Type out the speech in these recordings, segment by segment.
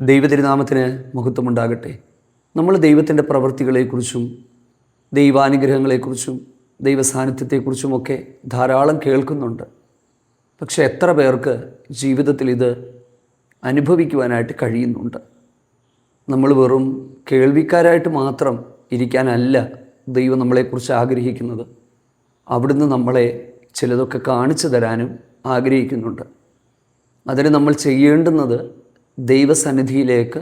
ദൈവതിരുനാമത്തിന് മഹത്വമുണ്ടാകട്ടെ. നമ്മൾ ദൈവത്തിൻ്റെ പ്രവൃത്തികളെക്കുറിച്ചും ദൈവാനുഗ്രഹങ്ങളെക്കുറിച്ചും ദൈവസാന്നിധ്യത്തെക്കുറിച്ചുമൊക്കെ ധാരാളം കേൾക്കുന്നുണ്ട്. പക്ഷെ എത്ര പേർക്ക് ജീവിതത്തിൽ ഇത് അനുഭവിക്കുവാനായിട്ട് കഴിയുന്നുണ്ട്? നമ്മൾ വെറും കേൾവിക്കാരായിട്ട് മാത്രം ഇരിക്കാനല്ല ദൈവം നമ്മളെക്കുറിച്ച് ആഗ്രഹിക്കുന്നത്. അവിടുന്ന് നമ്മളെ ചിലതൊക്കെ കാണിച്ചു തരാനും ആഗ്രഹിക്കുന്നുണ്ട്. അതിന് നമ്മൾ ചെയ്യേണ്ടുന്നത് ദൈവസന്നിധിയിലേക്ക്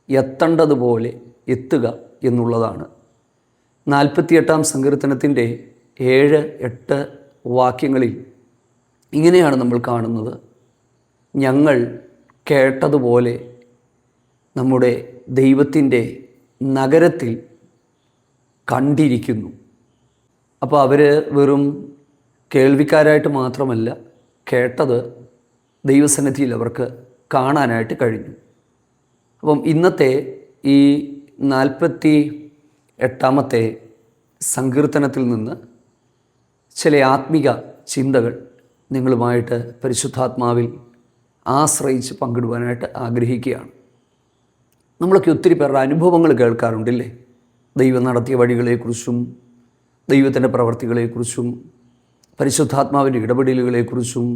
എത്തേണ്ടതുപോലെ എത്തുക എന്നുള്ളതാണ്. 48-ാം സങ്കീർത്തനത്തിൻ്റെ 7-8 വാക്യങ്ങളിൽ ഇങ്ങനെയാണ് നമ്മൾ കാണുന്നത്: ഞങ്ങൾ കേട്ടതുപോലെ നമ്മുടെ ദൈവത്തിൻ്റെ നഗരത്തിൽ കണ്ടിരിക്കുന്നു. അപ്പോൾ അവർ വെറും കേൾവിക്കാരായിട്ട് മാത്രമല്ല കേട്ടത്, ദൈവസന്നിധിയിൽ അവർക്ക് കാണാനായിട്ട് കഴിഞ്ഞു. അപ്പം ഇന്നത്തെ ഈ 48-ാമത്തെ സങ്കീർത്തനത്തിൽ നിന്ന് ചില ആത്മിക ചിന്തകൾ നിങ്ങളുമായിട്ട് പരിശുദ്ധാത്മാവിൽ ആശ്രയിച്ച് പങ്കിടുവാനായിട്ട് ആഗ്രഹിക്കുകയാണ്. നമ്മളൊക്കെ ഒത്തിരി പേരുടെ അനുഭവങ്ങൾ കേൾക്കാറുണ്ടല്ലേ? ദൈവം നടത്തിയ വഴികളെക്കുറിച്ചും ദൈവത്തിൻ്റെ പ്രവർത്തികളെക്കുറിച്ചും പരിശുദ്ധാത്മാവിൻ്റെ ഇടപെടലുകളെക്കുറിച്ചും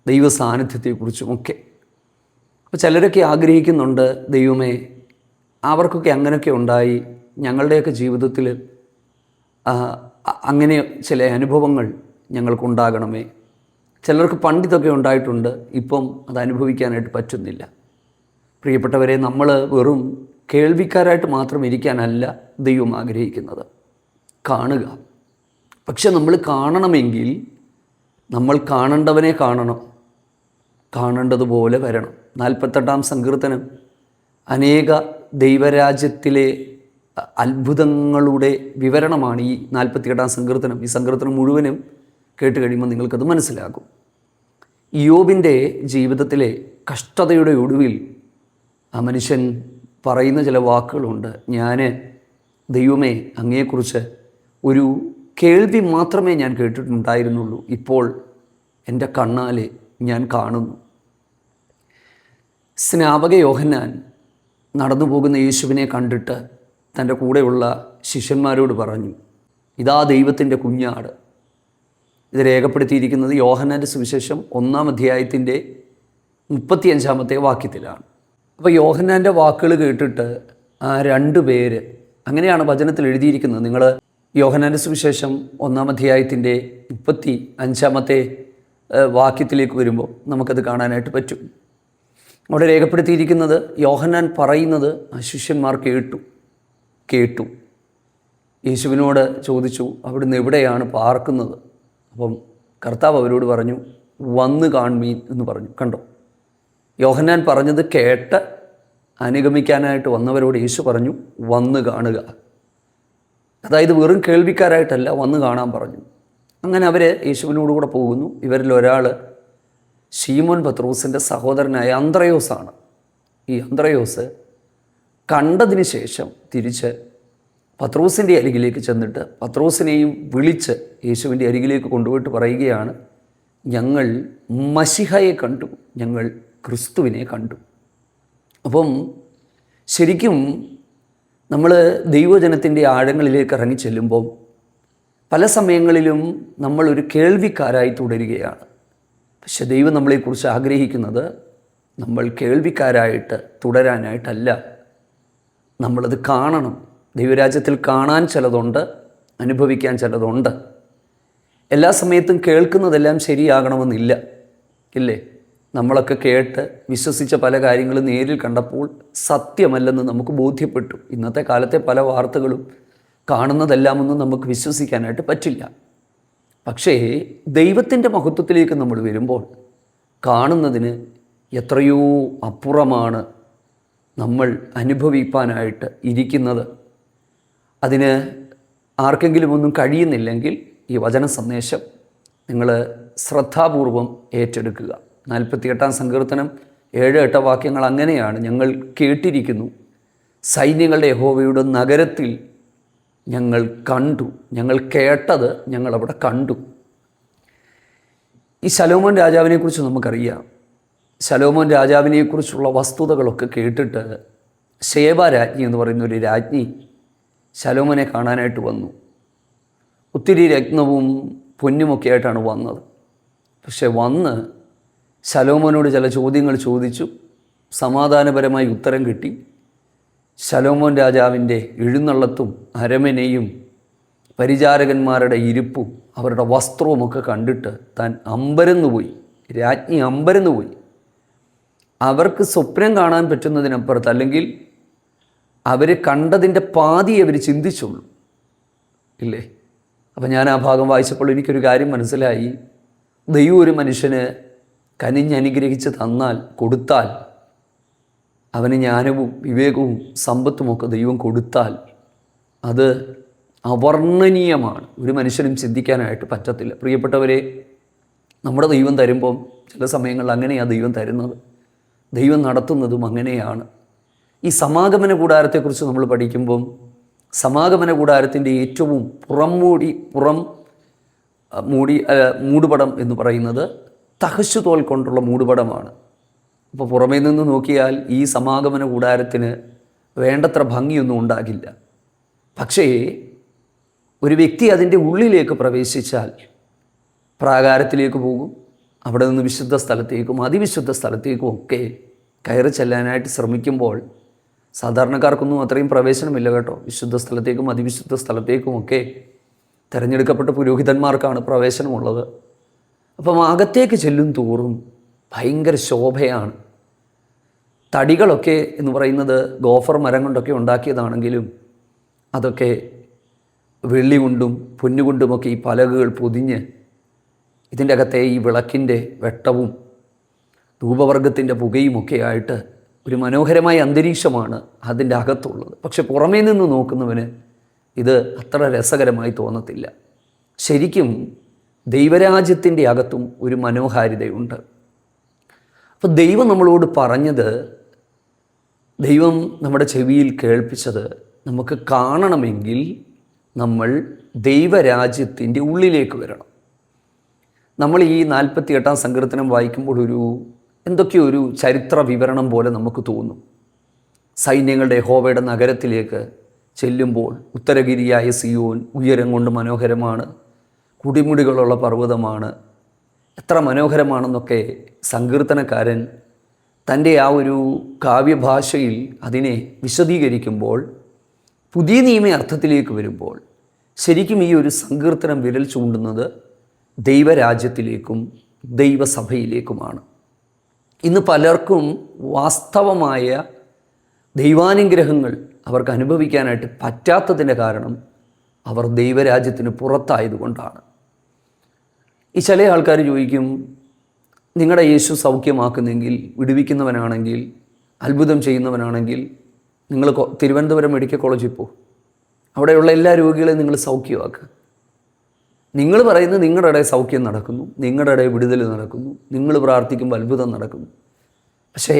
ദൈവ സാന്നിധ്യത്തെക്കുറിച്ചുമൊക്കെ. അപ്പോൾ ചിലരൊക്കെ ആഗ്രഹിക്കുന്നുണ്ട്, ദൈവമേ അവർക്കൊക്കെ അങ്ങനെയൊക്കെ ഉണ്ടായി, ഞങ്ങളുടെയൊക്കെ ജീവിതത്തിൽ അങ്ങനെ ചില അനുഭവങ്ങൾ ഞങ്ങൾക്കുണ്ടാകണമേ. ചിലർക്ക് പണ്ടിതൊക്കെ ഉണ്ടായിട്ടുണ്ട്, ഇപ്പം അത് അനുഭവിക്കാനായിട്ട് പറ്റുന്നില്ല. പ്രിയപ്പെട്ടവരെ, നമ്മൾ വെറും കേൾവിക്കാരായിട്ട് മാത്രം ഇരിക്കാനല്ല ദൈവം ആഗ്രഹിക്കുന്നത്. കാണുക. പക്ഷെ നമ്മൾ കാണണമെങ്കിൽ നമ്മൾ കാണേണ്ടവനെ കാണണം, കാണേണ്ടതുപോലെ വരണം. 48-ാം സങ്കീർത്തനം അനേക ദൈവരാജ്യത്തിലെ അത്ഭുതങ്ങളുടെ വിവരണമാണ്. ഈ 48-ാം സങ്കീർത്തനം, ഈ സങ്കീർത്തനം മുഴുവനും കേട്ട് കഴിയുമ്പോൾ നിങ്ങൾക്കത് മനസ്സിലാകും. ഇയ്യോബിൻ്റെ ജീവിതത്തിലെ കഷ്ടതയുടെ ഒടുവിൽ ആ മനുഷ്യൻ പറയുന്ന ചില വാക്കുകളുണ്ട്. ഞാൻ ദൈവമേ അങ്ങയെക്കുറിച്ച് ഒരു കേൾവി മാത്രമേ ഞാൻ കേട്ടിട്ടുണ്ടായിരുന്നുള്ളൂ, ഇപ്പോൾ എൻ്റെ കണ്ണാലെ ഞാൻ കാണുന്നു. സ്നാപക യോഹന്നാൻ നടന്നു പോകുന്ന യേശുവിനെ കണ്ടിട്ട് തൻ്റെ കൂടെയുള്ള ശിഷ്യന്മാരോട് പറഞ്ഞു, ഇതാ ദൈവത്തിൻ്റെ കുഞ്ഞാട്. ഇത് രേഖപ്പെടുത്തിയിരിക്കുന്നത് യോഹന്നാൻ്റെ സുവിശേഷം 1-ാം അധ്യായത്തിൻ്റെ 35-ാമത്തെ വാക്യത്തിലാണ്. അപ്പോൾ യോഹന്നാൻ്റെ വാക്കുകൾ കേട്ടിട്ട് ആ 2 പേര്, അങ്ങനെയാണ് വചനത്തിൽ എഴുതിയിരിക്കുന്നത്. നിങ്ങൾ യോഹന്നാൻ്റെ സുവിശേഷം 1-ാം അധ്യായത്തിൻ്റെ 35-ാമത്തെ വാക്യത്തിലേക്ക് വരുമ്പോൾ നമുക്കത് കാണാനായിട്ട് പറ്റും. അവിടെ രേഖപ്പെടുത്തിയിരിക്കുന്നത്, യോഹന്നാൻ പറയുന്നത് ആ ശിഷ്യന്മാർ കേട്ടു. യേശുവിനോട് ചോദിച്ചു, അവിടുന്ന് എവിടെയാണ് പാർക്കുന്നത്? അപ്പം കർത്താവ് അവരോട് പറഞ്ഞു, വന്ന് കാൺമീൻ എന്ന് പറഞ്ഞു. കണ്ടോ, യോഹന്നാൻ പറഞ്ഞത് കേട്ട് അനുഗമിക്കാനായിട്ട് വന്നവരോട് യേശു പറഞ്ഞു, വന്ന് കാണുക. അതായത് വെറും കേൾവിക്കാരായിട്ടല്ല, വന്ന് കാണാൻ പറഞ്ഞു. അങ്ങനെ അവർ യേശുവിനോടുകൂടെ പോകുന്നു. ഇവരിൽ ഒരാൾ ശീമോൻ പത്രോസിൻ്റെ സഹോദരനായ അന്ത്രയോസാണ്. ഈ അന്ത്രയോസ് കണ്ടതിന് ശേഷം തിരിച്ച് പത്രോസിൻ്റെ അരികിലേക്ക് ചെന്നിട്ട് പത്രോസിനെയും വിളിച്ച് യേശുവിൻ്റെ അരികിലേക്ക് കൊണ്ടുപോയിട്ട് പറയുകയാണ്, ഞങ്ങൾ മശിഹയെ കണ്ടു, ഞങ്ങൾ ക്രിസ്തുവിനെ കണ്ടു. അപ്പം ശരിക്കും നമ്മൾ ദൈവജനത്തിൻ്റെ ആഴങ്ങളിലേക്ക് ഇറങ്ങി ചെല്ലുമ്പോൾ പല സമയങ്ങളിലും നമ്മളൊരു കേൾവിക്കാരായി തുടരുകയാണ്. പക്ഷെ ദൈവം നമ്മളെക്കുറിച്ച് ആഗ്രഹിക്കുന്നത് നമ്മൾ കേൾവിക്കാരായിട്ട് തുടരാനായിട്ടല്ല, നമ്മളത് കാണണം. ദൈവരാജ്യത്തിൽ കാണാൻ ചിലതുണ്ട്, അനുഭവിക്കാൻ ചിലതുണ്ട്. എല്ലാ സമയത്തും കേൾക്കുന്നതെല്ലാം ശരിയാകണമെന്നില്ല, ഇല്ലേ? നമ്മളൊക്കെ കേട്ട് വിശ്വസിച്ച പല കാര്യങ്ങളും നേരിൽ കണ്ടപ്പോൾ സത്യമല്ലെന്ന് നമുക്ക് ബോധ്യപ്പെട്ടു. ഇന്നത്തെ കാലത്തെ പല വാർത്തകളും കാണുന്നതെല്ലാമൊന്നും നമുക്ക് വിശ്വസിക്കാനായിട്ട് പറ്റില്ല. പക്ഷേ ദൈവത്തിൻ്റെ മഹത്വത്തിലേക്ക് നമ്മൾ വരുമ്പോൾ കാണുന്നതിന് എത്രയോ അപ്പുറമാണ് നമ്മൾ അനുഭവിപ്പാനായിട്ട് ഇരിക്കുന്നത്. അതിന് ആർക്കെങ്കിലും ഒന്നും കഴിയുന്നില്ലെങ്കിൽ ഈ വചന സന്ദേശം നിങ്ങൾ ശ്രദ്ധാപൂർവം ഏറ്റെടുക്കുക. 48-ാം സങ്കീർത്തനം 7-8 വാക്യങ്ങൾ അങ്ങനെയാണ്: ഞങ്ങൾ കേട്ടിരിക്കുന്നു, സൈന്യങ്ങളുടെ യഹോവയുടെ നഗരത്തിൽ ഞങ്ങൾ കണ്ടു. ഞങ്ങൾ കേട്ടത് ഞങ്ങളവിടെ കണ്ടു. ഈ ശലോമോൻ രാജാവിനെക്കുറിച്ച് നമുക്കറിയാം. ശലോമോൻ രാജാവിനെക്കുറിച്ചുള്ള വസ്തുതകളൊക്കെ കേട്ടിട്ട് ശേബ രാജ്ഞി എന്ന് പറയുന്ന ഒരു രാജ്ഞി ശലോമോനെ കാണാനായിട്ട് വന്നു. ഒത്തിരി രത്നവും പൊന്നുമൊക്കെ ആയിട്ടാണ് വന്നത്. പക്ഷെ വന്ന് ശലോമോനോട് ചില ചോദ്യങ്ങൾ ചോദിച്ചു. സമാധാനപരമായി ഉത്തരം കിട്ടി. ശലോമോൻ രാജാവിൻ്റെ എഴുന്നള്ളത്തും അരമനയും പരിചാരകന്മാരുടെ ഇരിപ്പും അവരുടെ വസ്ത്രവുമൊക്കെ കണ്ടിട്ട് താൻ അമ്പരന്നുപോയി. രാജ്ഞി അമ്പരന്നുപോയി. അവർക്ക് സ്വപ്നം കാണാൻ പറ്റുന്നതിനപ്പുറത്ത്, അല്ലെങ്കിൽ അവർ കണ്ടതിൻ്റെ പാതി അവർ ചിന്തിച്ചുള്ളൂ, ഇല്ലേ? അപ്പം ഞാൻ ആ ഭാഗം വായിച്ചപ്പോൾ എനിക്കൊരു കാര്യം മനസ്സിലായി. ദൈവം ഒരു മനുഷ്യന് കനിഞ്ഞനുഗ്രഹിച്ച് തന്നാൽ, കൊടുത്താൽ, അവന് ജ്ഞാനവും വിവേകവും സമ്പത്തുമൊക്കെ ദൈവം കൊടുത്താൽ അത് അവർണ്ണനീയമാണ്. ഒരു മനുഷ്യനും ചിന്തിക്കാനായിട്ട് പറ്റത്തില്ല. പ്രിയപ്പെട്ടവരെ, നമ്മുടെ ദൈവം തരുമ്പം ചില സമയങ്ങളിൽ അങ്ങനെയാണ് ദൈവം തരുന്നത്, ദൈവം നടത്തുന്നതും അങ്ങനെയാണ്. ഈ സമാഗമന കൂടാരത്തെക്കുറിച്ച് നമ്മൾ പഠിക്കുമ്പം സമാഗമന കൂടാരത്തിൻ്റെ ഏറ്റവും മൂടുപടം എന്ന് പറയുന്നത് തഹശുതോൽ കൊണ്ടുള്ള മൂടുപടമാണ്. അപ്പോൾ പുറമേ നിന്ന് നോക്കിയാൽ ഈ സമാഗമന കൂടാരത്തിന് വേണ്ടത്ര ഭംഗിയൊന്നും ഉണ്ടാകില്ല. പക്ഷേ ഒരു വ്യക്തി അതിൻ്റെ ഉള്ളിലേക്ക് പ്രവേശിച്ചാൽ പ്രാകാരത്തിലേക്ക് പോകും. അവിടെ നിന്ന് വിശുദ്ധ സ്ഥലത്തേക്കും അതിവിശുദ്ധ സ്ഥലത്തേക്കും ഒക്കെ കയറി ചെല്ലാനായിട്ട് ശ്രമിക്കുമ്പോൾ സാധാരണക്കാർക്കൊന്നും അത്രയും പ്രവേശനമില്ല കേട്ടോ. വിശുദ്ധ സ്ഥലത്തേക്കും അതിവിശുദ്ധ സ്ഥലത്തേക്കുമൊക്കെ തിരഞ്ഞെടുക്കപ്പെട്ട പുരോഹിതന്മാർക്കാണ് പ്രവേശനമുള്ളത്. അപ്പം അകത്തേക്ക് ചെല്ലും തോറും ഭയങ്കര ശോഭയാണ്. തടികളൊക്കെ എന്ന് പറയുന്നത് ഗോഫർ മരം കൊണ്ടൊക്കെ ഉണ്ടാക്കിയതാണെങ്കിലും അതൊക്കെ വെള്ളി കൊണ്ടും പൊന്നുകൊണ്ടുമൊക്കെ ഈ പലകകൾ പൊതിഞ്ഞ് ഇതിൻ്റെ അകത്തെ ഈ വിളക്കിൻ്റെ വെട്ടവും ധൂപവർഗത്തിൻ്റെ പുകയുമൊക്കെ ആയിട്ട് ഒരു മനോഹരമായ അന്തരീക്ഷമാണ് അതിൻ്റെ അകത്തുള്ളത്. പക്ഷെ പുറമേ നിന്ന് നോക്കുന്നവന് ഇത് അത്ര രസകരമായി തോന്നത്തില്ല. ശരിക്കും ദൈവരാജ്യത്തിൻ്റെ അകത്തും ഒരു മനോഹാരിതയുണ്ട്. അപ്പോൾ ദൈവം നമ്മളോട് പറഞ്ഞത്, ദൈവം നമ്മുടെ ചെവിയിൽ കേൾപ്പിച്ചത്, നമുക്ക് കാണണമെങ്കിൽ നമ്മൾ ദൈവരാജ്യത്തിൻ്റെ ഉള്ളിലേക്ക് വരണം. നമ്മൾ ഈ 48-ാം സങ്കീർത്തനം വായിക്കുമ്പോൾ എന്തൊക്കെയോ ഒരു ചരിത്ര വിവരണം പോലെ നമുക്ക് തോന്നും. സൈന്യങ്ങളുടെ യഹോവയുടെ നഗരത്തിലേക്ക് ചെല്ലുമ്പോൾ ഉത്തരഗിരിയായ സിയോൻ ഉയരം കൊണ്ട് മനോഹരമാണ്, കുടിമുടികളുള്ള പർവ്വതമാണ്, എത്ര മനോഹരമാണെന്നൊക്കെ സങ്കീർത്തനക്കാരൻ തൻ്റെ ആ ഒരു കാവ്യഭാഷയിൽ അതിനെ വിശദീകരിക്കുമ്പോൾ പുതിയ നിയമ അർത്ഥത്തിലേക്ക് വരുമ്പോൾ ശരിക്കും ഈ ഒരു സങ്കീർത്തനം വിരൽ ചൂണ്ടുന്നത് ദൈവരാജ്യത്തിലേക്കും ദൈവസഭയിലേക്കുമാണ്. ഇന്ന് പലർക്കും വാസ്തവമായ ദൈവാനുഗ്രഹങ്ങൾ അവർക്ക് അനുഭവിക്കാനായിട്ട് പറ്റാത്തതിൻ്റെ കാരണം അവർ ദൈവരാജ്യത്തിന് പുറത്തായതുകൊണ്ടാണ്. ഈ ചില ആൾക്കാർ ചോദിക്കും, നിങ്ങളുടെ യേശു സൗഖ്യമാക്കുന്നെങ്കിൽ, വിടുവിക്കുന്നവനാണെങ്കിൽ, അത്ഭുതം ചെയ്യുന്നവനാണെങ്കിൽ നിങ്ങൾ തിരുവനന്തപുരം മെഡിക്കൽ കോളേജിൽ പോകും, അവിടെയുള്ള എല്ലാ രോഗികളെയും നിങ്ങൾ സൗഖ്യമാക്കുക. നിങ്ങൾ പറയുന്നത് നിങ്ങളുടെ ഇടയിൽ സൗഖ്യം നടക്കുന്നു, നിങ്ങളുടെ ഇടയിൽ വിടുതൽ നടക്കുന്നു, നിങ്ങൾ പ്രാർത്ഥിക്കുമ്പോൾ അത്ഭുതം നടക്കുന്നു. പക്ഷേ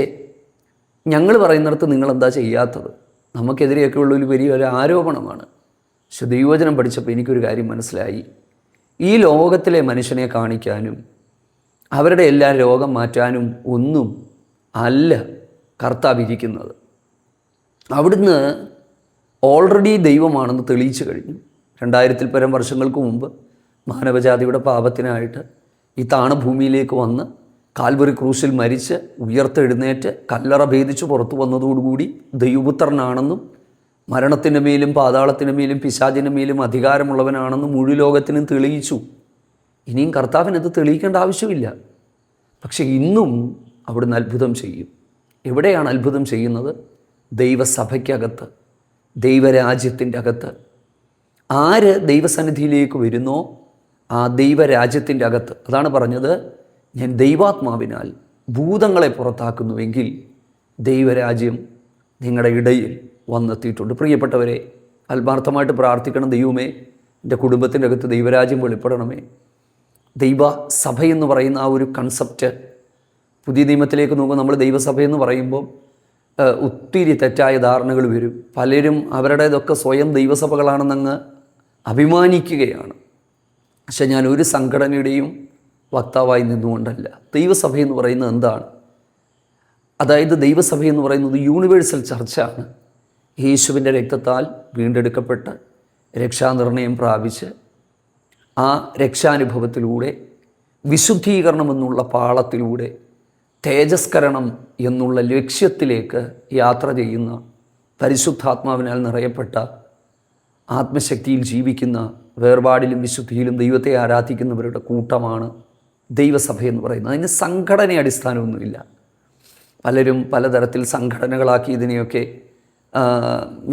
ഞങ്ങൾ പറയുന്നിടത്ത് നിങ്ങളെന്താ ചെയ്യാത്തത്? നമുക്കെതിരെയൊക്കെ ഉള്ളൊരു വലിയൊരു ആരോപണമാണ്. പക്ഷെ ദൈവവചനം പഠിച്ചപ്പോൾ എനിക്കൊരു കാര്യം മനസ്സിലായി. ഈ ലോകത്തിലെ മനുഷ്യനെ കാണിക്കാനും അവരുടെ എല്ലാ രോഗം മാറ്റാനും ഒന്നും അല്ല കർത്താവ് ഇരിക്കുന്നത്. അവിടുന്ന് ഓൾറെഡി ദൈവമാണെന്ന് തെളിയിച്ചു കഴിഞ്ഞു. 2000-ൽ പരം വർഷങ്ങൾക്ക് മുമ്പ് മാനവജാതിയുടെ പാപത്തിനായിട്ട് ഈ താണഭൂമിയിലേക്ക് വന്ന് കാൽവറി ക്രൂശിൽ മരിച്ച് ഉയർത്തെഴുന്നേറ്റ് കല്ലറ ഭേദിച്ച് പുറത്തു വന്നതോടുകൂടി ദൈവപുത്രനാണെന്നും മരണത്തിൻ്റെ മേലും പാതാളത്തിൻ്റെ മേലും പിശാചിൻ്റെ മേലും അധികാരമുള്ളവനാണെന്നും മുഴു ലോകത്തിനും തെളിയിച്ചു. ഇനിയും കർത്താവിനത് തെളിയിക്കേണ്ട ആവശ്യമില്ല. പക്ഷേ ഇന്നും അവിടുന്ന് അത്ഭുതം ചെയ്യും. എവിടെയാണ് അത്ഭുതം ചെയ്യുന്നത്? ദൈവസഭയ്ക്കകത്ത്, ദൈവരാജ്യത്തിൻ്റെ അകത്ത്. ആര് ദൈവസന്നിധിയിലേക്ക് വരുന്നോ ആ ദൈവരാജ്യത്തിൻ്റെ അകത്ത്. അതാണ് പറഞ്ഞത്, ഞാൻ ദൈവാത്മാവിനാൽ ഭൂതങ്ങളെ പുറത്താക്കുന്നുവെങ്കിൽ ദൈവരാജ്യം നിങ്ങളുടെ ഇടയിൽ വന്നെത്തിയിട്ടുണ്ട്. പ്രിയപ്പെട്ടവരെ, ആത്മാർത്ഥമായിട്ട് പ്രാർത്ഥിക്കണം, ദൈവമേ എൻ്റെ കുടുംബത്തിൻ്റെ അകത്ത് ദൈവരാജ്യം വെളിപ്പെടണമേ. ദൈവസഭയെന്ന് പറയുന്ന ആ ഒരു കൺസെപ്റ്റ് പുതിയ നിയമത്തിലേക്ക് നോക്കുമ്പോൾ നമ്മൾ ദൈവസഭയെന്ന് പറയുമ്പോൾ ഒത്തിരി തെറ്റായ ധാരണകൾ വരും. പലരും അവരുടേതൊക്കെ സ്വയം ദൈവസഭകളാണെന്നങ്ങ് അഭിമാനിക്കുകയാണ്. പക്ഷെ ഞാൻ ഒരു സംഘടനയുടെയും വക്താവായി നിന്നുകൊണ്ടല്ല. ദൈവസഭയെന്ന് പറയുന്നത് എന്താണ്? അതായത് ദൈവസഭ എന്ന് പറയുന്നത് യൂണിവേഴ്സൽ ചർച്ചാണ്. യേശുവിൻ്റെ രക്തത്താൽ വീണ്ടെടുക്കപ്പെട്ട് രക്ഷാനിർണയം പ്രാപിച്ച് ആ രക്ഷാനുഭവത്തിലൂടെ വിശുദ്ധീകരണം എന്നുള്ള പാളത്തിലൂടെ തേജസ്കരണം എന്നുള്ള ലക്ഷ്യത്തിലേക്ക് യാത്ര ചെയ്യുന്ന, പരിശുദ്ധാത്മാവിനാൽ നിറയപ്പെട്ട, ആത്മശക്തിയിൽ ജീവിക്കുന്ന, വേർപാടിലും വിശുദ്ധിയിലും ദൈവത്തെ ആരാധിക്കുന്നവരുടെ കൂട്ടമാണ് ദൈവസഭ എന്ന് പറയുന്നത്. അതിന് സംഘടന അടിസ്ഥാനമൊന്നുമില്ല. പലരും പലതരത്തിൽ സംഘടനകളാക്കി ഇതിനെയൊക്കെ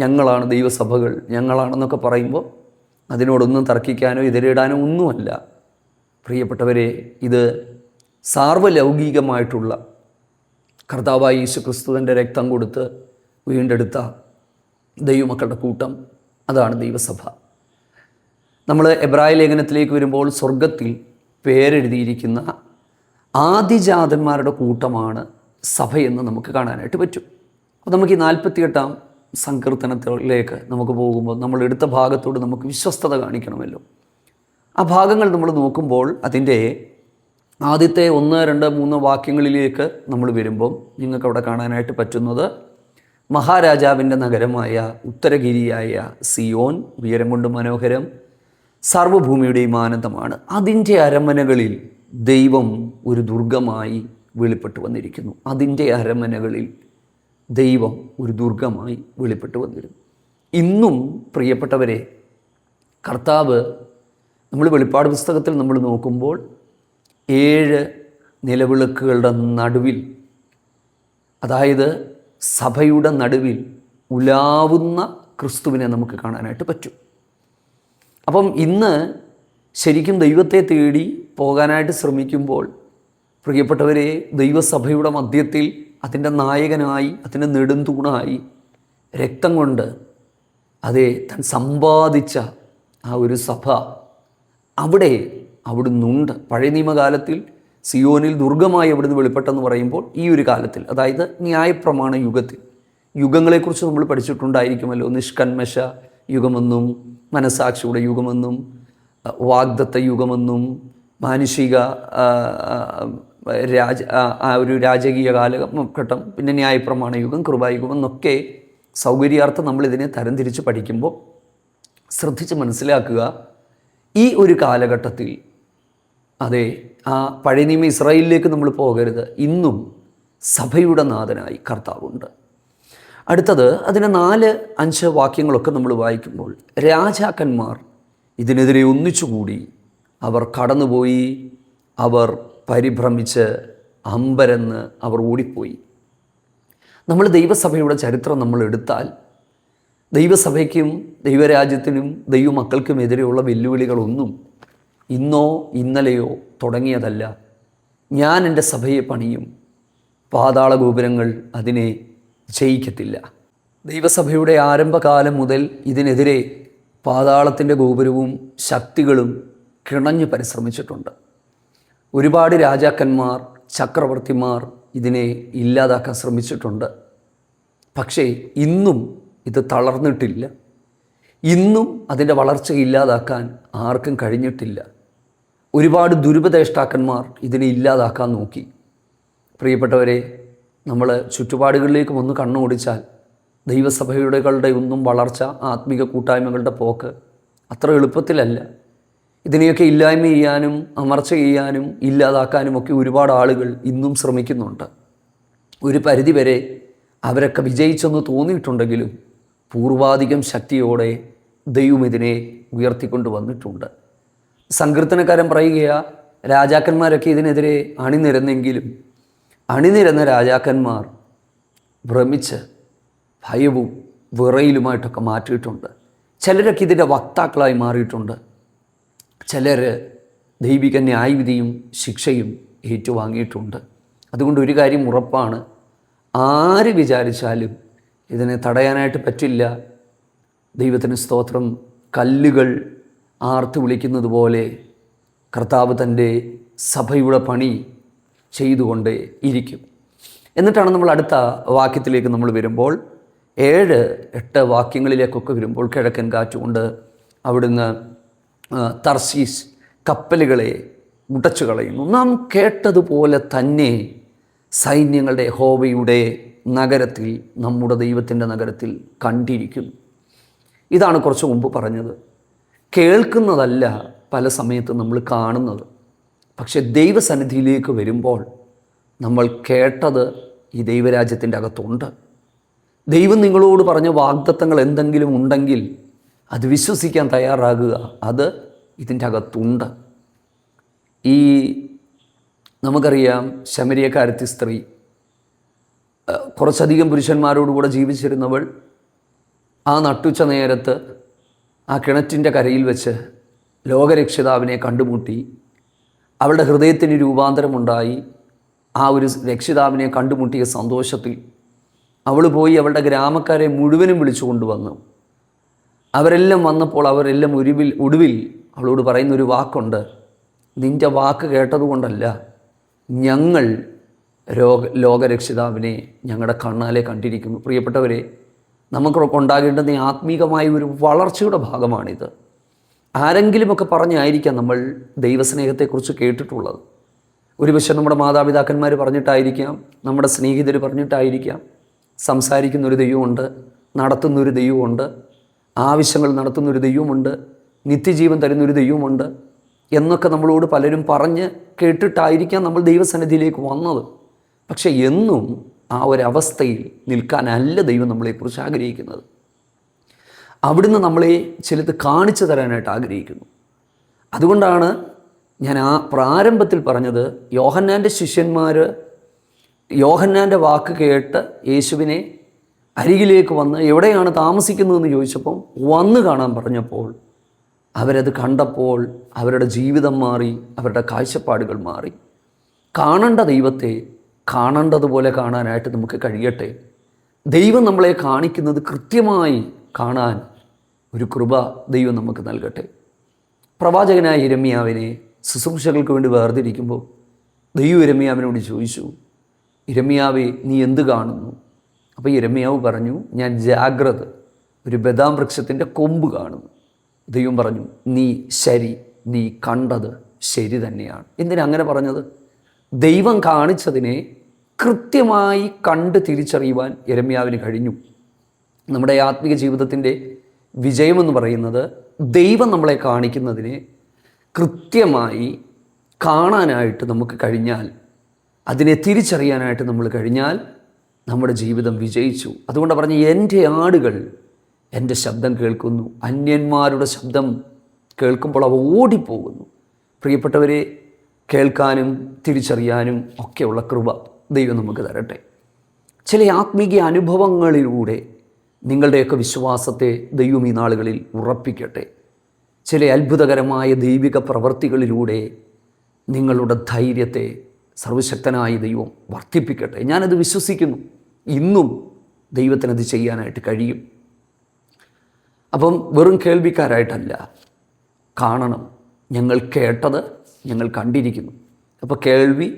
ഞങ്ങളാണ് ദൈവസഭകൾ, ഞങ്ങളാണെന്നൊക്കെ പറയുമ്പോൾ അതിനോടൊന്നും തർക്കിക്കാനോ എതിരിടാനോ ഒന്നുമല്ല. പ്രിയപ്പെട്ടവരെ, ഇത് സാർവലൗകികമായിട്ടുള്ള കർത്താവായ യേശു ക്രിസ്തുവിൻ്റെ രക്തം കൊടുത്ത് വീണ്ടെടുത്ത ദൈവമക്കളുടെ കൂട്ടം, അതാണ് ദൈവസഭ. നമ്മൾ എബ്രായ ലേഖനത്തിലേക്ക് വരുമ്പോൾ സ്വർഗത്തിൽ പേരെഴുതിയിരിക്കുന്ന ആദിജാതന്മാരുടെ കൂട്ടമാണ് സഭയെന്ന് നമുക്ക് കാണാനായിട്ട് പറ്റും. അപ്പോൾ നമുക്ക് ഈ 48-ാം സങ്കീർത്തനത്തിലേക്ക് നമുക്ക് പോകുമ്പോൾ നമ്മൾ എടുത്ത ഭാഗത്തോട് നമുക്ക് വിശ്വസ്തത കാണിക്കണമല്ലോ. ആ ഭാഗങ്ങൾ നമ്മൾ നോക്കുമ്പോൾ അതിൻ്റെ ആദ്യത്തെ 1, 2, 3 വാക്യങ്ങളിലേക്ക് നമ്മൾ വരുമ്പം നിങ്ങൾക്ക് അവിടെ കാണാനായിട്ട് പറ്റുന്നത് മഹാരാജാവിൻ്റെ നഗരമായ ഉത്തരഗിരിയായ സിയോൻ ഉയരം കൊണ്ട് മനോഹരം, സർവ്വഭൂമിയുടെയും ആനന്ദമാണ്. അതിൻ്റെ അരമനകളിൽ ദൈവം ഒരു ദുർഗമായി വെളിപ്പെട്ടു വന്നിരിക്കുന്നു. അതിൻ്റെ അരമനകളിൽ ദൈവം ഒരു ദുർഗമായി വെളിപ്പെട്ടു വന്നിരുന്നു. ഇന്നും പ്രിയപ്പെട്ടവരെ, കർത്താവ്, നമ്മൾ വെളിപ്പാട് പുസ്തകത്തിൽ നമ്മൾ നോക്കുമ്പോൾ 7 നിലവിളക്കുകളുടെ നടുവിൽ, അതായത് സഭയുടെ നടുവിൽ ഉലാവുന്ന ക്രിസ്തുവിനെ നമുക്ക് കാണാനായിട്ട് പറ്റും. അപ്പം ഇന്ന് ശരിക്കും ദൈവത്തെ തേടി പോകാനായിട്ട് ശ്രമിക്കുമ്പോൾ പ്രിയപ്പെട്ടവരെ, ദൈവസഭയുടെ മധ്യത്തിൽ അതിൻ്റെ നായകനായി, അതിൻ്റെ നെടുന്തൂണായി രക്തം കൊണ്ട് താൻ സമ്പാദിച്ച ആ ഒരു സഭ അവിടുന്നുണ്ട്. പഴയ നിയമകാലത്തിൽ സിയോനിൽ ദുർഗമായി അവിടുന്ന് വെളിപ്പെട്ടെന്ന് പറയുമ്പോൾ ഈ ഒരു കാലത്തിൽ, അതായത് ന്യായപ്രമാണ യുഗത്തിൽ, യുഗങ്ങളെക്കുറിച്ച് നമ്മൾ പഠിച്ചിട്ടുണ്ടായിരിക്കുമല്ലോ. നിഷ്കന്മഷ യുഗമെന്നും, മനസാക്ഷിയുടെ യുഗമെന്നും, വാഗ്ദത്ത യുഗമെന്നും, മാനുഷിക ഒരു രാജകീയ കാലഘട്ടം, പിന്നെ ന്യായപ്രമാണ യുഗം, കൃപായുഗം എന്നൊക്കെ സൗകര്യാർത്ഥം നമ്മളിതിനെ തരംതിരിച്ച് പഠിക്കുമ്പോൾ ശ്രദ്ധിച്ച് മനസ്സിലാക്കുക, ഈ ഒരു കാലഘട്ടത്തിൽ ആ പഴയ നിയമ ഇസ്രായേലിലേക്ക് നമ്മൾ പോകരുത്. ഇന്നും സഭയുടെ നാഥനായി കർത്താവുണ്ട്. അടുത്തത് അതിന് 4-5 വാക്യങ്ങളൊക്കെ നമ്മൾ വായിക്കുമ്പോൾ, രാജാക്കന്മാർ ഇതിനെതിരെ ഒന്നിച്ചുകൂടി, അവർ കടന്നുപോയി, അവർ പരിഭ്രമിച്ച് അമ്പരന്ന് അവർ ഓടിപ്പോയി. നമ്മൾ ദൈവസഭയുടെ ചരിത്രം നമ്മൾ എടുത്താൽ, ദൈവസഭയ്ക്കും ദൈവരാജ്യത്തിനും ദൈവമക്കൾക്കും എതിരെയുള്ള വെല്ലുവിളികളൊന്നും ഇന്നോ ഇന്നലെയോ തുടങ്ങിയതല്ല. ഞാൻ എൻ്റെ സഭയെ പണിയും, പാതാള ഗോപുരങ്ങൾ അതിനെ ജയിക്കത്തില്ല. ദൈവസഭയുടെ ആരംഭകാലം മുതൽ ഇതിനെതിരെ പാതാളത്തിൻ്റെ ഗോപുരവും ശക്തികളും കിണഞ്ഞു പരിശ്രമിച്ചിട്ടുണ്ട്. ഒരുപാട് രാജാക്കന്മാർ, ചക്രവർത്തിമാർ ഇതിനെ ഇല്ലാതാക്കാൻ ശ്രമിച്ചിട്ടുണ്ട്. പക്ഷേ ഇന്നും ഇത് തളർന്നിട്ടില്ല. ഇന്നും അതിൻ്റെ വളർച്ച ഇല്ലാതാക്കാൻ ആർക്കും കഴിഞ്ഞിട്ടില്ല. ഒരുപാട് ദുരുപദേഷ്ടാക്കന്മാർ ഇതിനെ ഇല്ലാതാക്കാൻ നോക്കി. പ്രിയപ്പെട്ടവരെ, നമ്മൾ ചുറ്റുപാടുകളിലേക്ക് ഒന്ന് കണ്ണോടിച്ചാൽ ദൈവസഭയുടെ ഒന്നും വളർച്ച, ആത്മീക കൂട്ടായ്മകളുടെ പോക്ക് അത്ര എളുപ്പത്തിലല്ല. ഇതിനെയൊക്കെ ഇല്ലായ്മ ചെയ്യാനും അമർച്ച ചെയ്യാനും ഇല്ലാതാക്കാനും ഒക്കെ ഒരുപാട് ആളുകൾ ഇന്നും ശ്രമിക്കുന്നുണ്ട്. ഒരു പരിധിവരെ അവരൊക്കെ വിജയിച്ചെന്ന് തോന്നിയിട്ടുണ്ടെങ്കിലും പൂർവാധികം ശക്തിയോടെ ദൈവം ഇതിനെ ഉയർത്തിക്കൊണ്ട് വന്നിട്ടുണ്ട്. സങ്കീർത്തനക്കാരൻ പറയുക, രാജാക്കന്മാരൊക്കെ ഇതിനെതിരെ അണിനിരന്നെങ്കിലും അണിനിരന്ന രാജാക്കന്മാർ ഭ്രമിച്ച് ഭയവും വിറയിലുമായിട്ടൊക്കെ മാറ്റിയിട്ടുണ്ട്. ചിലരൊക്കെ ഇതിൻ്റെ വക്താക്കളായി മാറിയിട്ടുണ്ട്. ചിലർ ദൈവിക ന്യായവിധിയും ശിക്ഷയും ഏറ്റുവാങ്ങിയിട്ടുണ്ട്. അതുകൊണ്ട് ഒരു കാര്യം ഉറപ്പാണ്, ആര് വിചാരിച്ചാലും ഇതിനെ തടയാനായിട്ട് പറ്റില്ല. ദൈവത്തിന് സ്തോത്രം. കല്ലുകൾ ആർത്ത് വിളിക്കുന്നത് പോലെ കർത്താവ് തൻ്റെ സഭയുടെ പണി ചെയ്തുകൊണ്ട് ഇരിക്കും. എന്നിട്ടാണ് നമ്മൾ അടുത്ത വാക്യത്തിലേക്ക് നമ്മൾ വരുമ്പോൾ 7-8 വാക്യങ്ങളിലേക്കൊക്കെ വരുമ്പോൾ, കിഴക്കൻ കാറ്റുകൊണ്ട് അവിടുന്ന് തർശീസ് കപ്പലുകളെ ഉടച്ചു കളയുന്നു. നാം കേട്ടതുപോലെ തന്നെ സൈന്യങ്ങളുടെ യഹോവയുടെ നഗരത്തിൽ, നമ്മുടെ ദൈവത്തിൻ്റെ നഗരത്തിൽ കണ്ടിരിക്കുന്നു. ഇതാണ് കുറച്ച് മുമ്പ് പറഞ്ഞത്. കേൾക്കുന്നതല്ല പല സമയത്തും നമ്മൾ കാണുന്നത്. പക്ഷെ ദൈവസന്നിധിയിലേക്ക് വരുമ്പോൾ നമ്മൾ കേട്ടത് ഈ ദൈവരാജ്യത്തിൻ്റെ അകത്തുണ്ട്. ദൈവം നിങ്ങളോട് പറഞ്ഞ വാഗ്ദത്തങ്ങൾ എന്തെങ്കിലും ഉണ്ടെങ്കിൽ അത് വിശ്വസിക്കാൻ തയ്യാറാകുക. അത് ഇതിൻ്റെ അകത്തുണ്ട്. ഈ നമുക്കറിയാം, ശമരിയക്കാരത്തി സ്ത്രീ കുറച്ചധികം പുരുഷന്മാരോടുകൂടെ ജീവിച്ചിരുന്നവൾ ആ നട്ടുച്ച നേരത്ത് ആ കിണറ്റിൻ്റെ കരയിൽ വെച്ച് ലോകരക്ഷിതാവിനെ കണ്ടുമുട്ടി. അവളുടെ ഹൃദയത്തിന് രൂപാന്തരമുണ്ടായി. ആ ഒരു രക്ഷിതാവിനെ കണ്ടുമുട്ടിയ സന്തോഷത്തിൽ അവൾ പോയി അവളുടെ ഗ്രാമക്കാരെ മുഴുവനും വിളിച്ചു കൊണ്ടുവന്നു. അവരെല്ലാം വന്നപ്പോൾ അവരെല്ലാം ഒടുവിൽ അവളോട് പറയുന്നൊരു വാക്കുണ്ട്. നിൻ്റെ വാക്ക് കേട്ടതുകൊണ്ടല്ല, ഞങ്ങൾ ലോകരക്ഷിതാവിനെ ഞങ്ങളുടെ കണ്ണാലെ കണ്ടിരിക്കുന്നു. പ്രിയപ്പെട്ടവരെ, നമുക്കൊക്കെ ഉണ്ടാകേണ്ടുന്ന ആത്മീകമായ ഒരു വളർച്ചയുടെ ഭാഗമാണിത്. ആരെങ്കിലുമൊക്കെ പറഞ്ഞായിരിക്കാം നമ്മൾ ദൈവസ്നേഹത്തെക്കുറിച്ച് കേട്ടിട്ടുള്ളത്. ഒരുപക്ഷെ നമ്മുടെ മാതാപിതാക്കന്മാർ പറഞ്ഞിട്ടായിരിക്കാം, നമ്മുടെ സ്നേഹിതർ പറഞ്ഞിട്ടായിരിക്കാം. സംസാരിക്കുന്നൊരു ദൈവമുണ്ട്, നടത്തുന്നൊരു ദൈവമുണ്ട്, ആവശ്യങ്ങൾ നടത്തുന്നൊരു ദൈവമുണ്ട്, നിത്യജീവൻ തരുന്നൊരു ദൈവമുണ്ട് എന്നൊക്കെ നമ്മളോട് പലരും പറഞ്ഞ് കേട്ടിട്ടായിരിക്കാം നമ്മൾ ദൈവസന്നിധിയിലേക്ക് വന്നത്. പക്ഷെ എന്നും ആ ഒരവസ്ഥയിൽ നിൽക്കാനല്ല ദൈവം നമ്മളെക്കുറിച്ച് ആഗ്രഹിക്കുന്നത്. അവിടുന്ന് നമ്മളെ ചിലത് കാണിച്ചു തരാനായിട്ട് ആഗ്രഹിക്കുന്നു. അതുകൊണ്ടാണ് ഞാൻ ആ പ്രാരംഭത്തിൽ പറഞ്ഞത്, യോഹന്നാൻ്റെ ശിഷ്യന്മാർ യോഹന്നാൻ്റെ വാക്ക് കേട്ട് യേശുവിനെ അരികിലേക്ക് വന്ന് എവിടെയാണ് താമസിക്കുന്നതെന്ന് ചോദിച്ചപ്പോൾ വന്ന് കാണാൻ പറഞ്ഞപ്പോൾ അവരത് കണ്ടപ്പോൾ അവരുടെ ജീവിതം മാറി, അവരുടെ കാഴ്ചപ്പാടുകൾ മാറി. കാണേണ്ട ദൈവത്തെ കാണേണ്ടതുപോലെ കാണാനായിട്ട് നമുക്ക് കഴിയട്ടെ. ദൈവം നമ്മളെ കാണിക്കുന്നത് കൃത്യമായി കാണാൻ ഒരു കൃപ ദൈവം നമുക്ക് നൽകട്ടെ. പ്രവാചകനായ യിരെമ്യാവിനെ ശുശ്രൂഷകൾക്ക് വേണ്ടി വേർതിരിക്കുമ്പോൾ ദൈവം യിരെമ്യാവിനോട് ചോദിച്ചു, യിരെമ്യാവേ, നീ എന്ത് കാണുന്നു? അപ്പോൾ യിരെമ്യാവ് പറഞ്ഞു, ഞാൻ ജാഗ്രത ഒരു ബദാം വൃക്ഷത്തിൻ്റെ കൊമ്പ് കാണുന്നു. ദൈവം പറഞ്ഞു, നീ കണ്ടത് ശരി തന്നെയാണ്. എന്തിനാ അങ്ങനെ പറഞ്ഞത്? ദൈവം കാണിച്ചതിനെ കൃത്യമായി കണ്ട് തിരിച്ചറിയുവാൻ യിരെമ്യാവിന് കഴിഞ്ഞു. നമ്മുടെ ആത്മീക ജീവിതത്തിൻ്റെ വിജയമെന്ന് പറയുന്നത് ദൈവം നമ്മളെ കാണിക്കുന്നതിനെ കൃത്യമായി കാണാനായിട്ട് നമുക്ക് കഴിഞ്ഞാൽ, അതിനെ തിരിച്ചറിയാനായിട്ട് നമ്മൾ കഴിഞ്ഞാൽ നമ്മുടെ ജീവിതം വിജയിച്ചു. അതുകൊണ്ടാണ് പറഞ്ഞ്, എൻ്റെ ആടുകൾ എൻ്റെ ശബ്ദം കേൾക്കുന്നു, അന്യന്മാരുടെ ശബ്ദം കേൾക്കുമ്പോൾ അവ ഓടിപ്പോകുന്നു. പ്രിയപ്പെട്ടവരെ, കേൾക്കാനും തിരിച്ചറിയാനും ഒക്കെയുള്ള കൃപ ദൈവം നമുക്ക് തരട്ടെ. ചില ആത്മീക അനുഭവങ്ങളിലൂടെ നിങ്ങളുടെയൊക്കെ വിശ്വാസത്തെ ദൈവം ഈ നാളുകളിൽ ഉറപ്പിക്കട്ടെ. ചില അത്ഭുതകരമായ ദൈവിക പ്രവൃത്തികളിലൂടെ നിങ്ങളുടെ ധൈര്യത്തെ സർവശക്തനായ ദൈവം വർദ്ധിപ്പിക്കട്ടെ. ഞാനത് വിശ്വസിക്കുന്നു. ഇന്നും ദൈവത്തിനത് ചെയ്യാനായിട്ട് കഴിയും. അപ്പം വെറും കേൾവിക്കാരായിട്ടല്ല, കാണണം. ഞങ്ങൾ കേട്ടത് ഞങ്ങൾ കണ്ടിരിക്കുന്നു. അപ്പോൾ കേൾവി,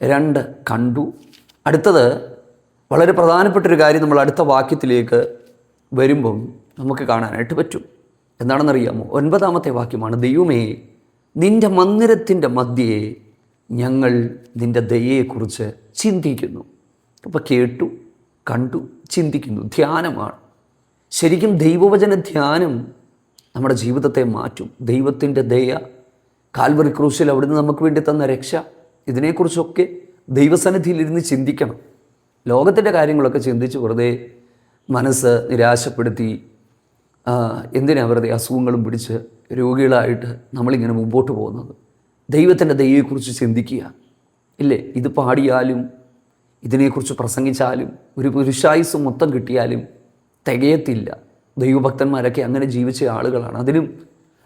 2 കണ്ടു. അടുത്തത് വളരെ പ്രധാനപ്പെട്ടൊരു കാര്യം നമ്മൾ അടുത്ത വാക്യത്തിലേക്ക് വരുമ്പം നമുക്ക് കാണാനായിട്ട് പറ്റും. എന്താണെന്നറിയാമോ? 9ാമത്തെ വാക്യമാണ്, ദൈവമേ, നിൻ്റെ മന്ദിരത്തിൻ്റെ മധ്യേ ഞങ്ങൾ നിൻ്റെ ദയയെക്കുറിച്ച് ചിന്തിക്കുന്നു. അപ്പോൾ കേട്ടു, കണ്ടു, ചിന്തിക്കുന്നു. ധ്യാനമാണ്. ശരിക്കും ദൈവവചന ധ്യാനം നമ്മുടെ ജീവിതത്തെ മാറ്റും. ദൈവത്തിൻ്റെ ദയ, കാൽവറി ക്രൂശിൽ അവിടുന്ന് നമുക്ക് വേണ്ടി തന്ന രക്ഷ, ഇതിനെക്കുറിച്ചൊക്കെ ദൈവസന്നിധിയിലിരുന്ന് ചിന്തിക്കണം. ലോകത്തിൻ്റെ കാര്യങ്ങളൊക്കെ ചിന്തിച്ച് വെറുതെ മനസ്സ് നിരാശപ്പെടുത്തി എന്തിനാ വെറുതെ അസുഖങ്ങളും പിടിച്ച് രോഗികളായിട്ട് നമ്മളിങ്ങനെ മുമ്പോട്ട് പോകുന്നത്? ദൈവത്തിൻ്റെ ദയയെക്കുറിച്ച് ചിന്തിക്കുക. ഇല്ലേ, ഇത് പാടിയാലും ഇതിനെക്കുറിച്ച് പ്രസംഗിച്ചാലും ഒരു പുരുഷായുസ് മൊത്തം കിട്ടിയാലും തികയത്തില്ല. ദൈവഭക്തന്മാരൊക്കെ അങ്ങനെ ജീവിച്ച ആളുകളാണ്. അതിനും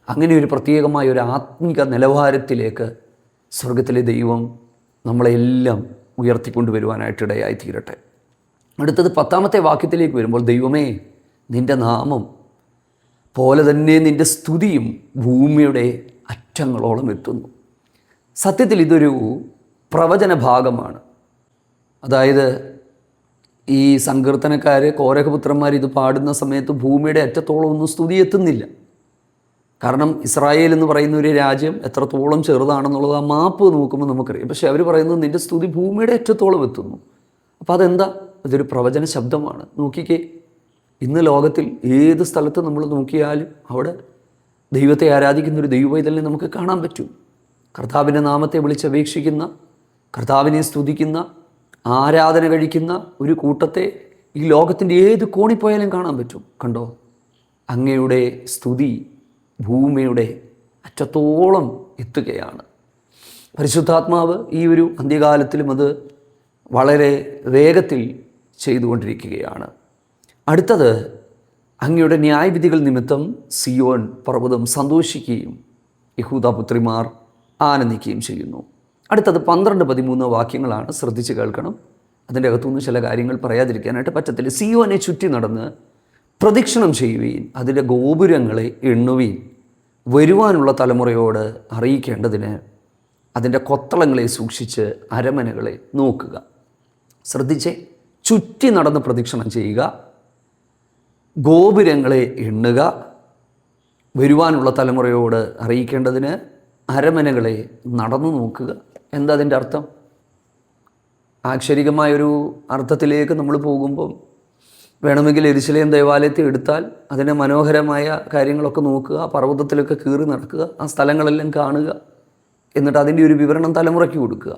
അങ്ങനെ ഒരു പ്രത്യേകമായ ഒരു ആത്മിക നിലവാരത്തിലേക്ക് സ്വർഗത്തിലെ ദൈവം നമ്മളെല്ലാം ഉയർത്തിക്കൊണ്ടുവരുവാനായിട്ടിടയായി തീരട്ടെ. അടുത്തത് 10ാമത്തെ വാക്യത്തിലേക്ക് വരുമ്പോൾ, ദൈവമേ, നിൻ്റെ നാമം പോലെ തന്നെ നിൻ്റെ സ്തുതിയും ഭൂമിയുടെ അറ്റങ്ങളോളം എത്തുന്നു. സത്യത്തിൽ ഇതൊരു പ്രവചന ഭാഗമാണ്. അതായത് ഈ സങ്കീർത്തനക്കാർ, കോരഹപുത്രന്മാർ ഇത് പാടുന്ന സമയത്ത് ഭൂമിയുടെ അറ്റത്തോളം ഒന്നും സ്തുതി എത്തുന്നില്ല. കാരണം ഇസ്രായേൽ എന്ന് പറയുന്ന ഒരു രാജ്യം എത്രത്തോളം ചെറുതാണെന്നുള്ളത് ആ മാപ്പ് നോക്കുമ്പോൾ നമുക്കറിയാം. പക്ഷേ അവർ പറയുന്നത് നിൻ്റെ സ്തുതി ഭൂമിയുടെ അറ്റത്തോളം എത്തുന്നു. അപ്പോൾ അതെന്താ? ഇതൊരു പ്രവചന ശബ്ദമാണ്. നോക്കിക്കേ, ഇന്ന് ലോകത്തിൽ ഏത് സ്ഥലത്ത് നമ്മൾ നോക്കിയാലും അവിടെ ദൈവത്തെ ആരാധിക്കുന്ന ഒരു ദൈവവൈതലിനെ നമുക്ക് കാണാൻ പറ്റും. കർത്താവിൻ്റെ നാമത്തെ വിളിച്ചപേക്ഷിക്കുന്ന, കർത്താവിനെ സ്തുതിക്കുന്ന, ആരാധന കഴിക്കുന്ന ഒരു കൂട്ടത്തെ ഈ ലോകത്തിൻ്റെ ഏത് കോണിപ്പോയാലും കാണാൻ പറ്റും. കണ്ടോ, അങ്ങയുടെ സ്തുതി ഭൂമിയുടെ അറ്റത്തോളം എത്തുകയാണ്. പരിശുദ്ധാത്മാവ് ഈ ഒരു അന്ത്യകാലത്തിലും അത് വളരെ വേഗത്തിൽ ചെയ്തുകൊണ്ടിരിക്കുകയാണ്. അടുത്തത്, അങ്ങയുടെ ന്യായവിധികൾ നിമിത്തം സിയോൻ പർവ്വതം സന്തോഷിക്കുകയും യഹൂദാപുത്രിമാർ ആനന്ദിക്കുകയും ചെയ്യുന്നു. അടുത്തത് 12-13 വാക്യങ്ങളാണ്, ശ്രദ്ധിച്ച് കേൾക്കണം. അതിൻ്റെ അകത്തുനിന്ന് ചില കാര്യങ്ങൾ പറയാതിരിക്കാനായിട്ട് പറ്റത്തില്ല. സിയോനെ ചുറ്റി നടന്ന് പ്രദക്ഷിണം ചെയ്യുവീൻ, അതിൻ്റെ ഗോപുരങ്ങളെ എണ്ണുവീൻ, വരുവാനുള്ള തലമുറയോട് അറിയിക്കേണ്ടതിന് അതിൻ്റെ കൊത്തളങ്ങളെ സൂക്ഷിച്ച് അരമനകളെ നോക്കുക. ശ്രദ്ധിച്ചേ, ചുറ്റി നടന്ന് പ്രദക്ഷിണം ചെയ്യുക, ഗോപുരങ്ങളെ എണ്ണുക, വരുവാനുള്ള തലമുറയോട് അറിയിക്കേണ്ടതിന് അരമനകളെ നടന്നു നോക്കുക. എന്താ അതിൻ്റെ അർത്ഥം? ആക്ഷരികമായൊരു അർത്ഥത്തിലേക്ക് നമ്മൾ പോകുമ്പം വേണമെങ്കിൽ യെരുശലേം ദേവാലയത്തെ എടുത്താൽ അതിൻ്റെ മനോഹരമായ കാര്യങ്ങളൊക്കെ നോക്കുക, പർവ്വതത്തിലൊക്കെ കീറി നടക്കുക, ആ സ്ഥലങ്ങളെല്ലാം കാണുക, എന്നിട്ട് അതിൻ്റെ ഒരു വിവരണം തലമുറയ്ക്ക് കൊടുക്കുക.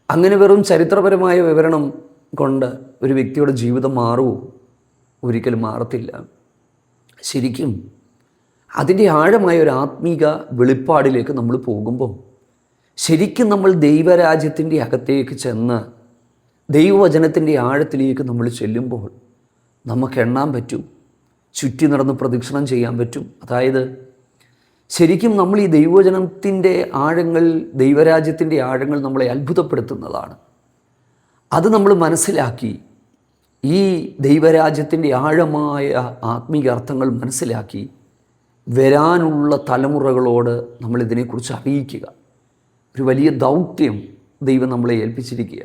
അങ്ങനെ വെറും ചരിത്രപരമായ വിവരണം കൊണ്ട് ഒരു വ്യക്തിയുടെ ജീവിതം മാറുമോ? ഒരിക്കലും മാറത്തില്ല. ശരിക്കും അതിൻ്റെ ആഴമായ ഒരു ആത്മീക വെളിപ്പാടിലേക്ക് നമ്മൾ പോകുമ്പോൾ ശരിക്കും നമ്മൾ ദൈവരാജ്യത്തിൻ്റെ അകത്തേക്ക് ചെന്ന് ദൈവവചനത്തിൻ്റെ ആഴത്തിലേക്ക് നമ്മൾ ചെല്ലുമ്പോൾ നമുക്ക് എണ്ണാൻ പറ്റും, ചുറ്റി നടന്ന് പ്രദക്ഷിണം ചെയ്യാൻ പറ്റും. അതായത് ശരിക്കും നമ്മൾ ഈ ദൈവവചനത്തിൻ്റെ ആഴങ്ങൾ, ദൈവരാജ്യത്തിൻ്റെ ആഴങ്ങൾ നമ്മളെ അത്ഭുതപ്പെടുത്തുന്നതാണ്. അത് നമ്മൾ മനസ്സിലാക്കി ഈ ദൈവരാജ്യത്തിൻ്റെ ആഴമായ ആത്മീക അർത്ഥങ്ങൾ മനസ്സിലാക്കി വരാനുള്ള തലമുറകളോട് നമ്മളിതിനെക്കുറിച്ച് അറിയിക്കുക. ഒരു വലിയ ദൗത്യം ദൈവം നമ്മളെ ഏൽപ്പിച്ചിരിക്കുക.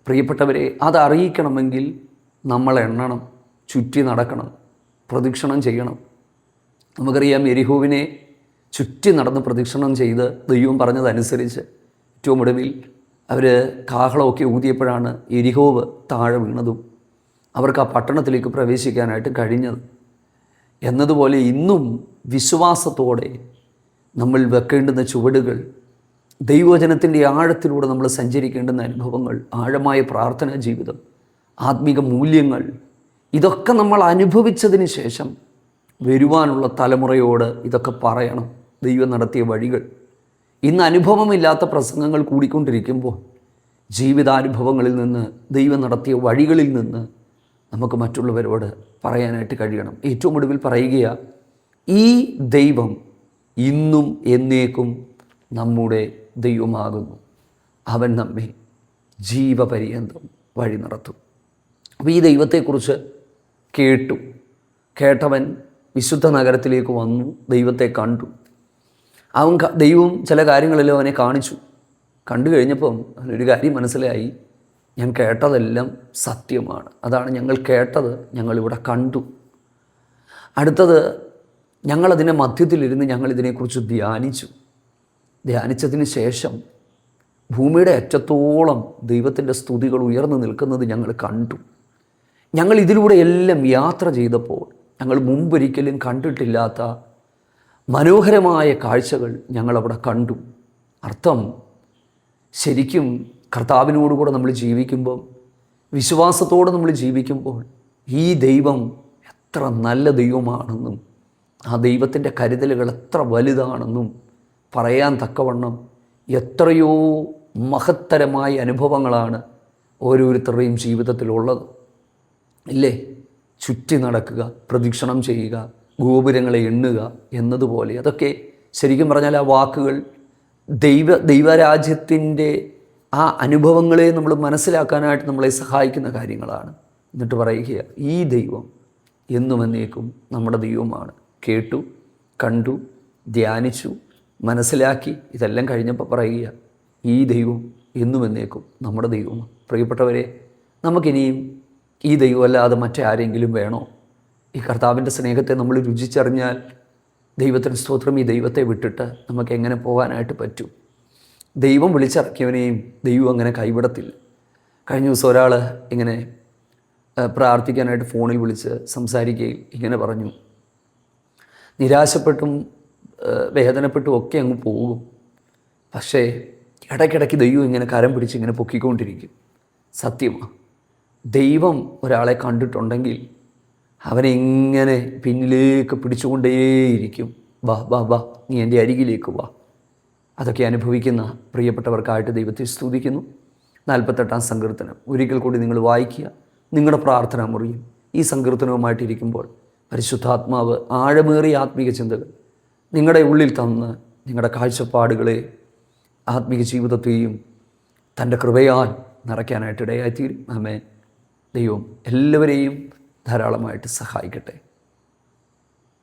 പ്രിയപ്പെട്ടവരെ, അത് അറിയിക്കണമെങ്കിൽ നമ്മൾ എണ്ണണം, ചുറ്റി നടക്കണം, പ്രദക്ഷിണം ചെയ്യണം. നമുക്കറിയാം, യെരിഹോവിനെ ചുറ്റി നടന്ന് പ്രദക്ഷിണം ചെയ്ത് ദൈവം പറഞ്ഞതനുസരിച്ച് ഏറ്റവും ഒടുവിൽ അവർ കാഹളമൊക്കെ ഊതിയപ്പോഴാണ് യെരിഹോവ് താഴെ വീണതും അവർക്ക് ആ പട്ടണത്തിലേക്ക് പ്രവേശിക്കാനായിട്ട് കഴിഞ്ഞത്. എന്നതുപോലെ ഇന്നും വിശ്വാസത്തോടെ നമ്മൾ വെക്കേണ്ടുന്ന ചുവടുകൾ, ദൈവവചനത്തിൻ്റെ ആഴത്തിലൂടെ നമ്മൾ സഞ്ചരിക്കേണ്ടുന്ന അനുഭവങ്ങൾ, ആഴമായ പ്രാർത്ഥനാ ജീവിതം, ആത്മീക മൂല്യങ്ങൾ, ഇതൊക്കെ നമ്മൾ അനുഭവിച്ചതിന് ശേഷം വരുവാനുള്ള തലമുറയോട് ഇതൊക്കെ പറയണം. ദൈവം നടത്തിയ വഴികൾ, ഇന്ന് അനുഭവമില്ലാത്ത പ്രസംഗങ്ങൾ കൂടിക്കൊണ്ടിരിക്കുമ്പോൾ ജീവിതാനുഭവങ്ങളിൽ നിന്ന്, ദൈവം നടത്തിയ വഴികളിൽ നിന്ന് നമുക്ക് മറ്റുള്ളവരോട് പറയാനായിട്ട് കഴിയണം. ഏറ്റവും ഒടുവിൽ പറയുക, ഈ ദൈവം ഇന്നും എന്നേക്കും നമ്മുടെ ദൈവമാകുന്നു, അവൻ നമ്മെ ജീവപര്യന്തം വഴി നടത്തും. അപ്പോൾ ഈ ദൈവത്തെക്കുറിച്ച് കേട്ടവൻ വിശുദ്ധ നഗരത്തിലേക്ക് വന്നു, ദൈവത്തെ കണ്ടു. ദൈവം ചില കാര്യങ്ങളെല്ലാം അവനെ കാണിച്ചു. കണ്ടു കഴിഞ്ഞപ്പം അവനൊരു കാര്യം മനസ്സിലായി, ഞാൻ കേട്ടതെല്ലാം സത്യമാണ്. അതാണ് ഞങ്ങൾ കേട്ടത്, ഞങ്ങളിവിടെ കണ്ടു. അടുത്തത്, ഞങ്ങളതിൻ്റെ മധ്യത്തിലിരുന്ന് ഞങ്ങളിതിനെക്കുറിച്ച് ധ്യാനിച്ചതിന് ശേഷം ഭൂമിയുടെ അറ്റത്തോളം ദൈവത്തിൻ്റെ സ്തുതികൾ ഉയർന്നു നിൽക്കുന്നത് ഞങ്ങൾ കണ്ടു. ഞങ്ങൾ ഇതിലൂടെ എല്ലാം യാത്ര ചെയ്തപ്പോൾ ഞങ്ങൾ മുമ്പൊരിക്കലും കണ്ടിട്ടില്ലാത്ത മനോഹരമായ കാഴ്ചകൾ ഞങ്ങളവിടെ കണ്ടു. അർത്ഥം, ശരിക്കും കർത്താവിനോടുകൂടെ നമ്മൾ ജീവിക്കുമ്പോൾ, വിശ്വാസത്തോടെ നമ്മൾ ജീവിക്കുമ്പോൾ ഈ ദൈവം എത്ര നല്ല ദൈവമാണെന്നും ആ ദൈവത്തിൻ്റെ കരുതലുകൾ എത്ര വലുതാണെന്നും പറയാൻ തക്കവണ്ണം എത്രയോ മഹത്തരമായ അനുഭവങ്ങളാണ് ഓരോരുത്തരുടെയും ജീവിതത്തിലുള്ളത്. ഇല്ലേ? ചുറ്റി നടക്കുക, പ്രദക്ഷിണം ചെയ്യുക, ഗോപുരങ്ങളെ എണ്ണുക എന്നതുപോലെ, അതൊക്കെ ശരിക്കും പറഞ്ഞാൽ ആ വാക്കുകൾ ദൈവരാജ്യത്തിൻ്റെ ആ അനുഭവങ്ങളെ നമ്മൾ മനസ്സിലാക്കാനായിട്ട് നമ്മളെ സഹായിക്കുന്ന കാര്യങ്ങളാണ്. എന്നിട്ട് പറയുക, ഈ ദൈവം എന്നും എന്നേക്കും നമ്മുടെ ദൈവമാണ്. കേട്ടു, കണ്ടു, ധ്യാനിച്ചു, മനസ്സിലാക്കി. ഇതെല്ലാം കഴിഞ്ഞപ്പോൾ പറയുക, ഈ ദൈവം എന്നും എന്നേക്കും നമ്മുടെ ദൈവമാണ്. പ്രിയപ്പെട്ടവരെ, നമുക്കിനിയും ഈ ദൈവമല്ലാതെ മറ്റാരെങ്കിലും വേണോ? ഈ കർത്താവിൻ്റെ സ്നേഹത്തെ നമ്മൾ രുചിച്ചറിഞ്ഞാൽ ദൈവത്തിന് സ്തോത്രം. ഈ ദൈവത്തെ വിട്ടിട്ട് നമുക്ക് എങ്ങനെ പോകാനായിട്ട് പറ്റും? ദൈവം വിളിച്ചിറക്കിയവനെയും ദൈവം അങ്ങനെ കൈവിടത്തില്ല. കഴിഞ്ഞ ദിവസം ഒരാൾ ഇങ്ങനെ പ്രാർത്ഥിക്കാനായിട്ട് ഫോണിൽ വിളിച്ച് സംസാരിക്കുകയും ഇങ്ങനെ പറഞ്ഞു, നിരാശപ്പെട്ടും വേദനപ്പെട്ടും ഒക്കെ അങ്ങ് പോകും, പക്ഷേ ഇടയ്ക്കിടയ്ക്ക് ദൈവം ഇങ്ങനെ കരം പിടിച്ച് ഇങ്ങനെ പൊക്കിക്കൊണ്ടിരിക്കും. സത്യമാണ്. ദൈവം ഒരാളെ കണ്ടിട്ടുണ്ടെങ്കിൽ അവനെ ഇങ്ങനെ പിന്നിലേക്ക് പിടിച്ചുകൊണ്ടേയിരിക്കും. വാ വാ വാ, നീ എൻ്റെ അരികിലേക്ക് വാ. അതൊക്കെ അനുഭവിക്കുന്ന പ്രിയപ്പെട്ടവർക്കായിട്ട് ദൈവത്തെ സ്തുതിക്കുന്നു. 48-ാം സങ്കീർത്തനം ഒരിക്കൽ കൂടി നിങ്ങൾ വായിക്കുക. നിങ്ങളുടെ പ്രാർത്ഥന മുറിയും ഈ സങ്കീർത്തനവുമായിട്ടിരിക്കുമ്പോൾ പരിശുദ്ധാത്മാവ് ആഴമേറിയ ആത്മീക ചിന്തകൾ നിങ്ങളുടെ ഉള്ളിൽ തന്ന് നിങ്ങളുടെ കാഴ്ചപ്പാടുകളെ ആത്മീക ജീവിതത്തെയും തൻ്റെ കൃപയാൽ നിറയ്ക്കാനായിട്ട് ഇടയായിത്തീരും. ആമേൻ. ദൈവം എല്ലാവരെയും ധാരാളമായിട്ട് സഹായിക്കട്ടെ.